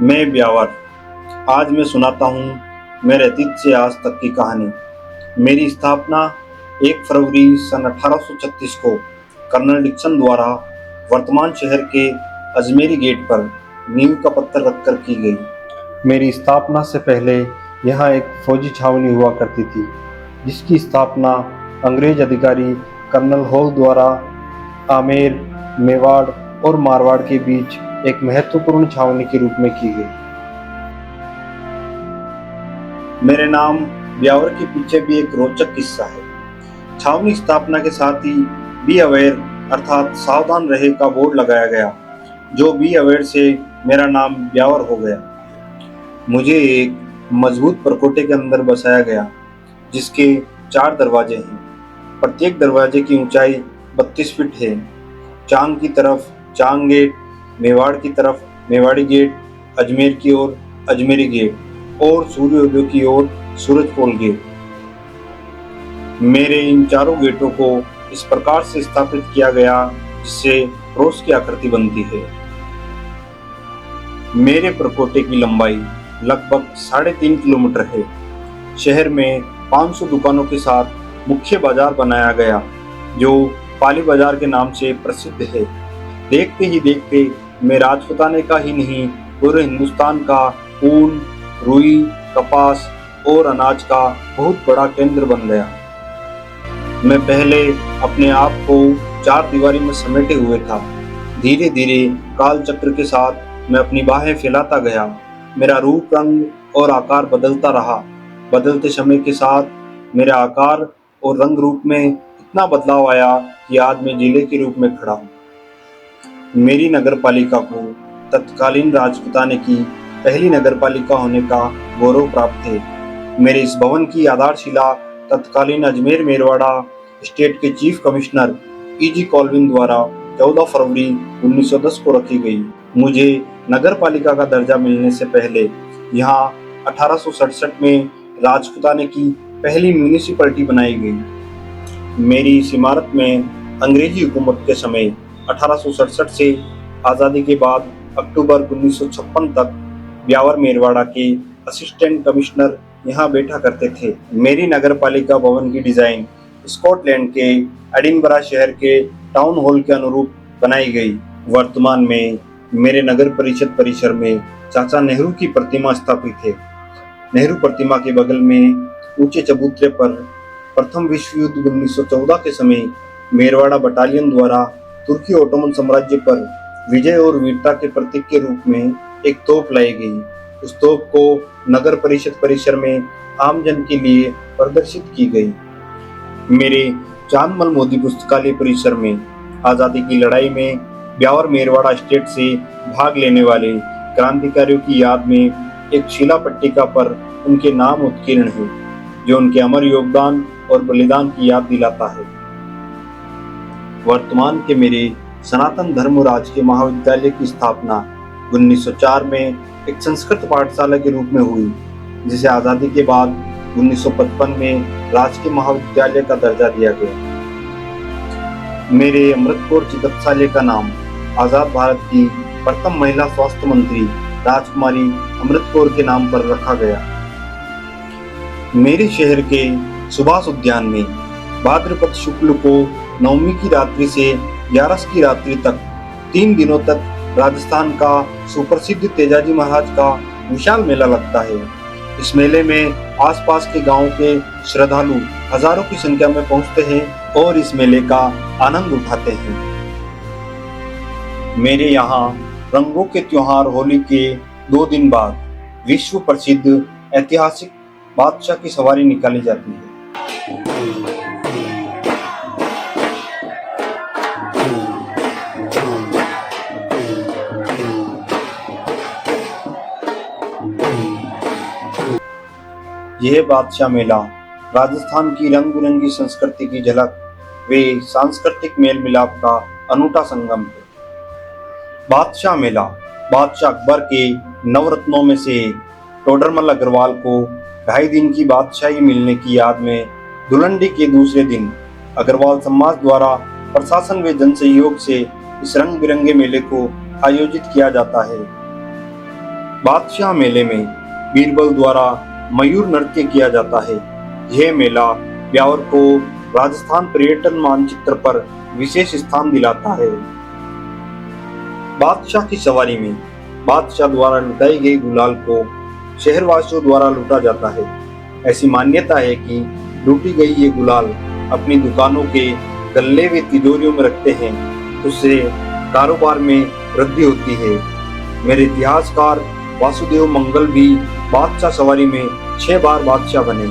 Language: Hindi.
मैं ब्यावर। आज मैं सुनाता हूँ मेरे अतीत से आज तक की कहानी। मेरी स्थापना 1 फरवरी सन 1836 को कर्नल डिक्सन द्वारा वर्तमान शहर के अजमेरी गेट पर नींव का पत्थर रखकर की गई। मेरी स्थापना से पहले यहाँ एक फौजी छावनी हुआ करती थी, जिसकी स्थापना अंग्रेज अधिकारी कर्नल हॉल द्वारा आमेर, मेवाड़ और मारवाड़ के बीच एक महत्वपूर्ण छावनी के रूप में की गई। मेरे नाम ब्यावर के पीछे भी एक रोचक किस्सा है। छावनी स्थापना के साथ ही बी अवेयर अर्थात सावधान रहे का बोर्ड लगाया गया, जो बी अवेयर से मेरा नाम ब्यावर हो गया। मुझे एक मजबूत परकोटे के अंदर बसाया गया, जिसके 4 दरवाजे हैं। प्रत्येक दरवाजे की ऊंचाई 32 फीट है। चांग की तरफ चांग गेट, मेवाड़ की तरफ मेवाड़ी गेट, अजमेर की ओर अजमेरी गेट और सूर्योदय की ओर सूरजपोल गेट। मेरे इन चारों गेटों को इस प्रकार से स्थापित किया गया जिससे क्रॉस की आकृति बनती है। मेरे परकोटे की लंबाई लगभग 3.5 किलोमीटर है। शहर में 500 दुकानों के साथ मुख्य बाजार बनाया गया, जो पाली बाजार के नाम से प्रसिद्ध है। देखते ही देखते मैं राजपूताने का ही नहीं, पूरे हिंदुस्तान का ऊन, रुई, कपास और अनाज का बहुत बड़ा केंद्र बन गया। मैं पहले अपने आप को 4 दीवारी में समेटे हुए था। धीरे धीरे काल चक्र के साथ मैं अपनी बाहें फैलाता गया। मेरा रूप, रंग और आकार बदलता रहा। बदलते समय के साथ मेरे आकार और रंग रूप में इतना बदलाव आया कि आज मैं जिले के रूप में खड़ा हूँ। मेरी नगर पालिका को तत्कालीन राजपूताने की पहली नगर पालिका होने का गौरव प्राप्त है। मेरे इस भवन की आधारशिला तत्कालीन अजमेर मेरवाड़ा स्टेट के चीफ कमिश्नर E.G. कॉल्विन द्वारा 14 फरवरी 1910 को रखी गई। मुझे नगर पालिका का दर्जा मिलने से पहले यहाँ 1867 में राजपूताने की पहली म्यूनिसिपैलिटी बनाई गई। मेरी इस इमारत में अंग्रेजी हुकूमत के समय 1867 से आज़ादी के बाद अक्टूबर 1956 तक ब्यावर मेरवाड़ा के असिस्टेंट कमिश्नर यहाँ बैठा करते थे। मेरी नगर पालिका भवन की डिजाइन स्कॉटलैंड के एडिनबरा शहर के टाउन हॉल के अनुरूप बनाई गई। वर्तमान में मेरे नगर परिषद परिसर में चाचा नेहरू की प्रतिमा स्थापित है। नेहरू प्रतिमा के बगल में ऊंचे चबूतरे पर प्रथम विश्व युद्ध 1914 के समय मेरवाड़ा बटालियन द्वारा तुर्की ओटोमन साम्राज्य पर विजय और वीरता के प्रतीक के रूप में एक तोप लाई गई। उस तोप को नगर परिषद परिसर में आमजन के लिए प्रदर्शित की गई। मेरे चांदमल मोदी पुस्तकालय परिसर में आज़ादी की लड़ाई में ब्यावर मेरवाड़ा स्टेट से भाग लेने वाले क्रांतिकारियों की याद में एक शिला पट्टिका पर उनके नाम उत्कीर्ण है, जो उनके अमर योगदान और बलिदान की याद दिलाता है। वर्तमान के मेरे सनातन धर्म राजकीय महाविद्यालय की स्थापना 1904 में एक संस्कृत पाठशाला के रूप में हुई, जिसे आज़ादी के बाद 1955 में राजकीय महाविद्यालय का दर्जा दिया गया। मेरे अमृत कौर चिकित्सालय का नाम आज़ाद भारत की प्रथम महिला स्वास्थ्य मंत्री राजकुमारी अमृत कौर के नाम पर रखा गया। मेरे शहर के सुभाष उद्यान में भाद्रपद शुक्ल को नवमी की रात्रि से 11 की रात्रि तक 3 दिनों तक राजस्थान का सुप्रसिद्ध तेजाजी महाराज का विशाल मेला लगता है। इस मेले में आसपास के गांवों के श्रद्धालु हजारों की संख्या में पहुंचते हैं और इस मेले का आनंद उठाते हैं। मेरे यहाँ रंगों के त्योहार होली के 2 दिन बाद विश्व प्रसिद्ध ऐतिहासिक बादशाह की सवारी निकाली जाती है। यह बादशाह मेला राजस्थान की रंग बिरंगी संस्कृति की झलक व सांस्कृतिक मेल मिलाप का अनूठा संगम है। बादशाह मेला बादशाह अकबर के नवरत्नों में से टोडरमल अग्रवाल को 2.5 दिन की बादशाही मिलने की याद में धुलंडी के दूसरे दिन अग्रवाल समाज द्वारा प्रशासन व जन सहयोग से इस रंग बिरंगे मेले को आयोजित किया जाता है। बादशाह मेले में बीरबल द्वारा मयूर नृत्य किया जाता है। यह मेला ब्यावर को राजस्थान पर्यटन मानचित्र पर विशेष स्थान दिलाता है। बादशाह की सवारी में बादशाह द्वारा लुटाई गई गुलाल को शहरवासियों द्वारा लूटा जाता है। ऐसी मान्यता है कि लूटी गई ये गुलाल अपनी दुकानों के गल्ले व तिजोरियों में रखते हैं, उससे कारोबार में वृद्धि होती है। मेरे इतिहासकार वासुदेव मंगल भी बादशाह सवारी में 6 बार बादशाह बने।